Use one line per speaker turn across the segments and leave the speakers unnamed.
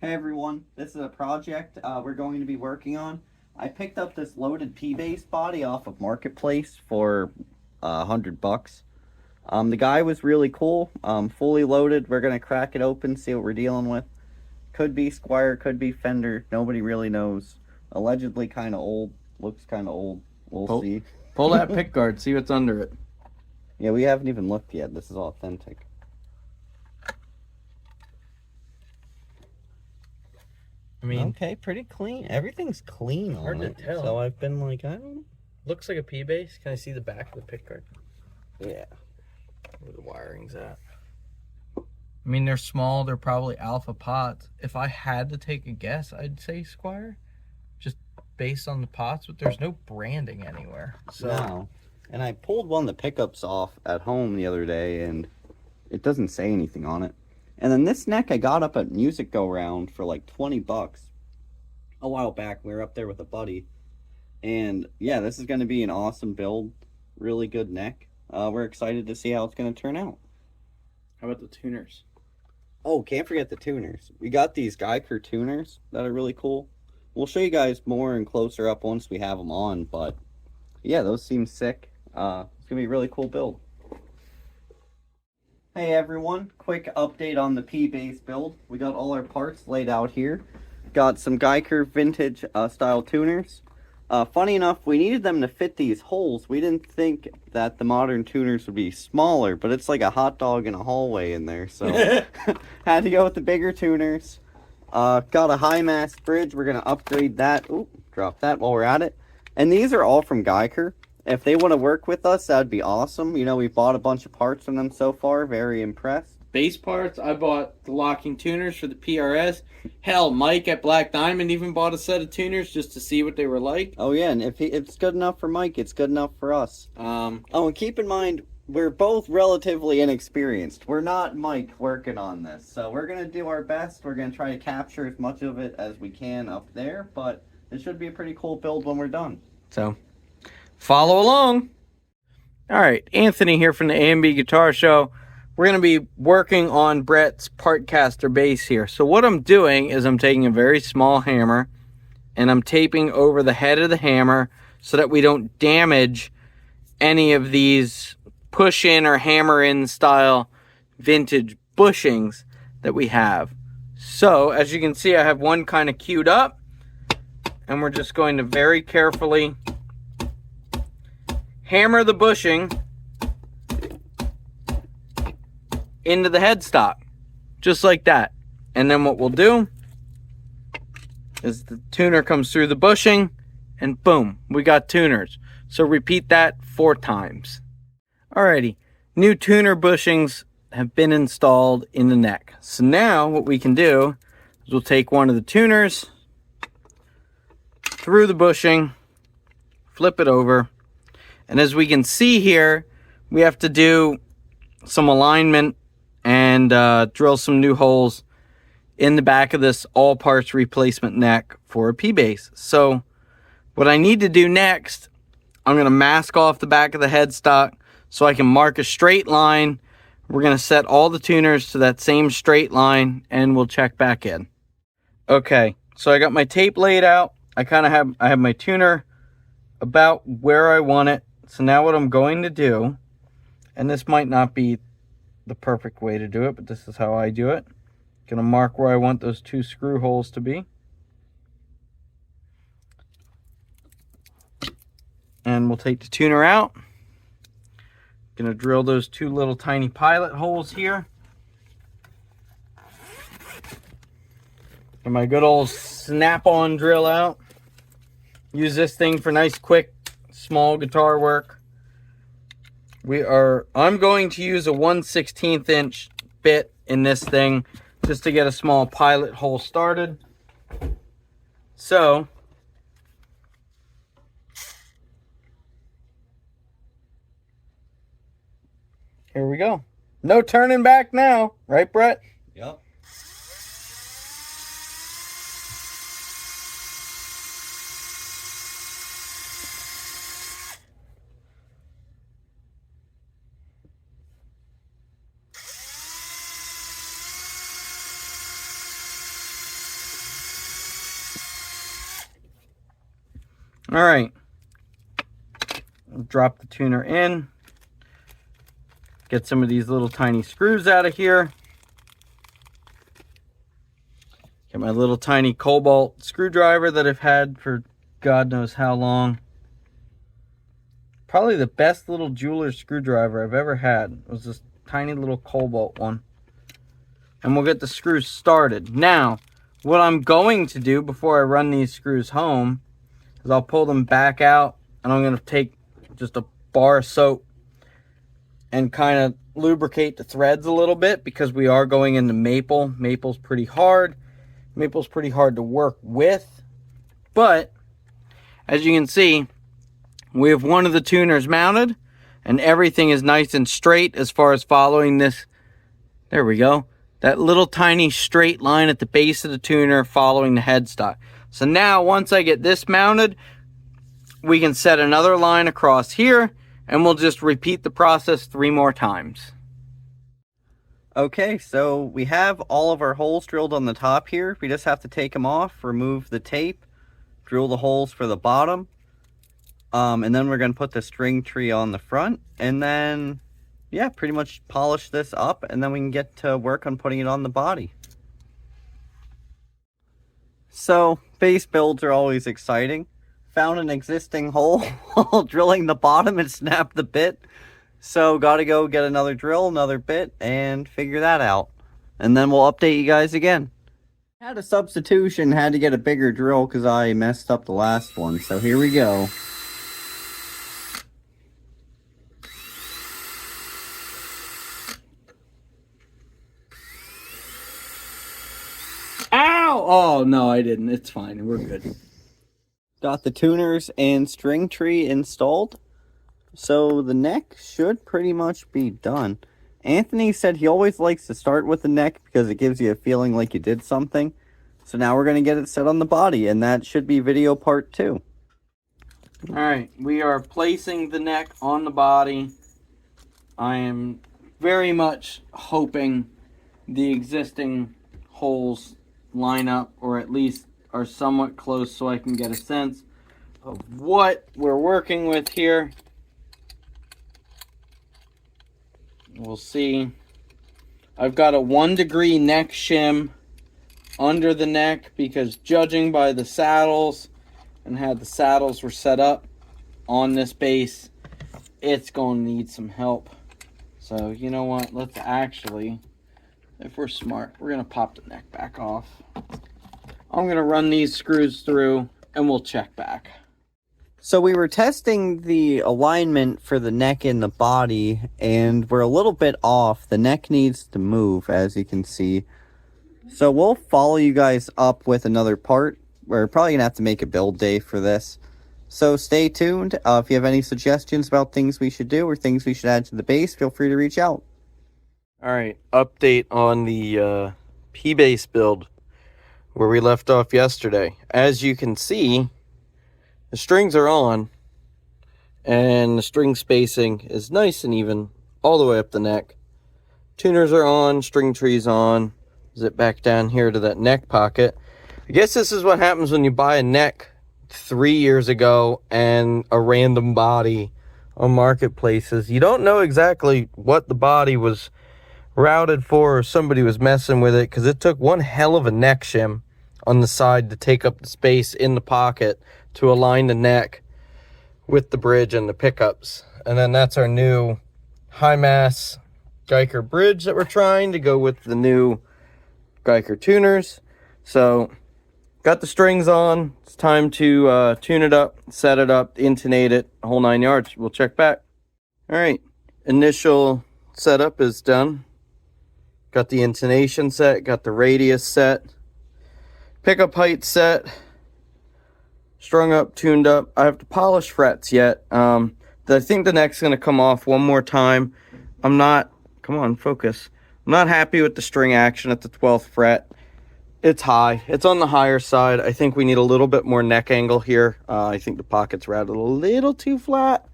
Hey everyone, this is a project we're going to be working on. I picked up this loaded P-base body off of Marketplace for $100. The guy was really cool, fully loaded. We're gonna crack it open, see what we're dealing with. Could be Squire, could be Fender. Nobody really knows. Allegedly kind of old, looks kind of old. We'll see.
Pull that pick guard, see what's under it.
Yeah, we haven't even looked yet. This is authentic.
I mean,
okay, pretty clean. Everything's clean
hard
on
to
it.
tell.
So I've been like, I don't know.
Looks like a P-base. Can I see the back of the pick guard?
Yeah.
Where the wiring's at. I mean, they're small. They're probably alpha pots. If I had to take a guess, I'd say Squire. Just based on the pots, but there's no branding anywhere. So.
No. And I pulled one of the pickups off at home the other day, and it doesn't say anything on it. And then this neck I got up at Music Go Round for like $20 a while back. We were up there with a buddy. And yeah, this is going to be an awesome build. Really good neck. We're excited to see how it's going to turn out.
How about the tuners?
Oh, can't forget the tuners. We got these Geiger tuners that are really cool. We'll show you guys more and closer up once we have them on. But yeah, those seem sick. It's going to be a really cool build. Hey everyone, quick update on the P-base build. We got all our parts laid out here. Got some Geiger vintage style tuners. Funny enough, we needed them to fit these holes. We didn't think that the modern tuners would be smaller, but it's like a hot dog in a hallway in there, so had to go with the bigger tuners. Got a high mast bridge. We're going to upgrade that. Ooh, drop that while we're at it. And these are all from Geiger. If they want to work with us, that'd be awesome. You know, we've bought a bunch of parts from them so far. Very impressed.
Base parts, I bought the locking tuners for the PRS. Hell, Mike at Black Diamond even bought a set of tuners just to see what they were like.
Oh yeah, and if it's good enough for Mike, it's good enough for us. Oh, and keep in mind, we're both relatively inexperienced. We're not Mike working on this, so we're going to do our best. We're going to try to capture as much of it as we can up there, but it should be a pretty cool build when we're done.
So, follow along. All right, Anthony here from the A&B Guitar Show. We're going to be working on Brett's Partscaster bass here. So what I'm doing is I'm taking a very small hammer and I'm taping over the head of the hammer so that we don't damage any of these push-in or hammer-in style vintage bushings that we have. So as you can see, I have one kind of queued up, and we're just going to very carefully hammer the bushing into the headstock, just like that. And then what we'll do is the tuner comes through the bushing, and boom, we got tuners. So repeat that 4 times. Alrighty, new tuner bushings have been installed in the neck. So now what we can do is we'll take one of the tuners through the bushing, flip it over, and as we can see here, we have to do some alignment and drill some new holes in the back of this all parts replacement neck for a P-base. So what I need to do next, I'm going to mask off the back of the headstock so I can mark a straight line. We're going to set all the tuners to that same straight line, and we'll check back in. Okay, so I got my tape laid out. I have my tuner about where I want it. So now what I'm going to do, and this might not be the perfect way to do it, but this is how I do it. Gonna mark where I want those 2 screw holes to be. And we'll take the tuner out. Gonna drill those 2 little tiny pilot holes here. And my good old snap-on drill out. Use this thing for nice, quick, small guitar work. I'm going to use a 1/16 inch bit in this thing just to get a small pilot hole started. So here we go. No turning back now, right, Brett?
Yep.
All right. Drop the tuner in. Get some of these little tiny screws out of here. Get my little tiny cobalt screwdriver that I've had for God knows how long. Probably the best little jeweler's screwdriver I've ever had was this tiny little cobalt one. And we'll get the screws started. Now, what I'm going to do before I run these screws home is I'll pull them back out, and I'm going to take just a bar of soap and kind of lubricate the threads a little bit, because we are going into maple. Maple's pretty hard. Maple's pretty hard to work with. But as you can see, we have one of the tuners mounted, and everything is nice and straight as far as following this. There we go. That little tiny straight line at the base of the tuner following the headstock. So now once I get this mounted, we can set another line across here, and we'll just repeat the process 3 more times.
Okay, so we have all of our holes drilled on the top here. We just have to take them off, remove the tape, drill the holes for the bottom. And then we're going to put the string tree on the front, and then, yeah, pretty much polish this up, and then we can get to work on putting it on the body. So, base builds are always exciting. Found an existing hole while drilling the bottom and snapped the bit. So, gotta go get another drill, another bit, and figure that out. And then we'll update you guys again. Had a substitution, had to get a bigger drill because I messed up the last one. So, here we go.
Ow! Oh, no, I didn't. It's fine. We're good.
Got the tuners and string tree installed. So the neck should pretty much be done. Anthony said he always likes to start with the neck because it gives you a feeling like you did something. So now we're going to get it set on the body, and that should be video part 2.
Alright, we are placing the neck on the body. I am very much hoping the existing holes line up, or at least are somewhat close, so I can get a sense of what we're working with here. We'll see. I've got a 1-degree neck shim under the neck, because judging by the saddles and how the saddles were set up on this base, it's going to need some help. So you know what, let's actually, if we're smart, we're going to pop the neck back off. I'm going to run these screws through and we'll check back.
So we were testing the alignment for the neck and the body, and we're a little bit off. The neck needs to move, as you can see. So we'll follow you guys up with another part. We're probably going to have to make a build day for this. So stay tuned. If you have any suggestions about things we should do or things we should add to the base, feel free to reach out.
Alright, update on the P-base build where we left off yesterday. As you can see, the strings are on, and the string spacing is nice and even all the way up the neck. Tuners are on, string trees on. Zip back down here to that neck pocket. I guess this is what happens when you buy a neck 3 years ago and a random body on marketplaces. You don't know exactly what the body was routed for, or somebody was messing with it, because it took one hell of a neck shim on the side to take up the space in the pocket to align the neck with the bridge and the pickups. And then that's our new high mass Geiger bridge that we're trying to go with the new Geiger tuners. So got the strings on. It's time to tune it up, set it up, intonate it, a whole 9 yards. We'll check back. All right, initial setup is done. Got the intonation set, got the radius set, pickup height set, strung up, tuned up. I have to polish frets yet. I think the neck's going to come off one more time. I'm not, come on, focus. I'm not happy with the string action at the 12th fret. It's high. It's on the higher side. I think we need a little bit more neck angle here. I think the pocket's routed a little too flat.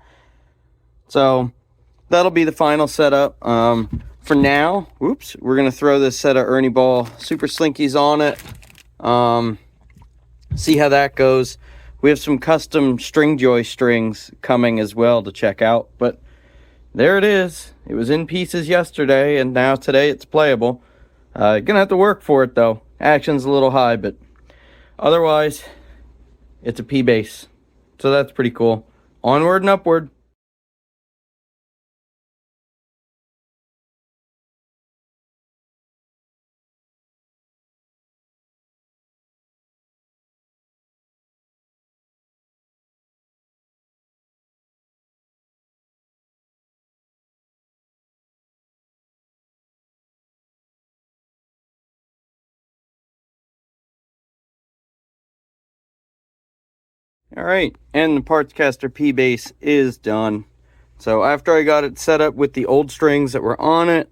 So that'll be the final setup. For now, whoops, we're going to throw this set of Ernie Ball Super Slinkies on it. See how that goes. We have some custom string joy strings coming as well to check out. But there it is. It was in pieces yesterday, and now today it's playable. Gonna have to work for it though. Action's a little high, but otherwise, it's a P bass. So that's pretty cool. Onward and upward. All right, and the Partscaster P bass is done. So after I got it set up with the old strings that were on it,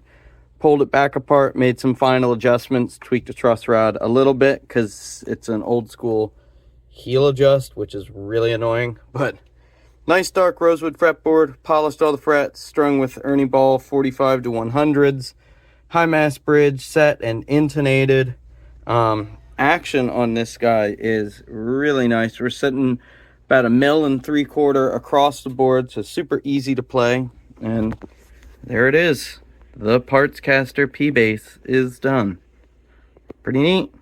pulled it back apart, made some final adjustments, tweaked the truss rod a little bit because it's an old school heel adjust, which is really annoying. But nice dark rosewood fretboard, polished all the frets, strung with Ernie Ball 45 to 100s, high mass bridge set and intonated. Action on this guy is really nice. We're sitting about 1 3/4 mil across the board, so super easy to play. And there it is. The Partscaster P bass is done. Pretty neat.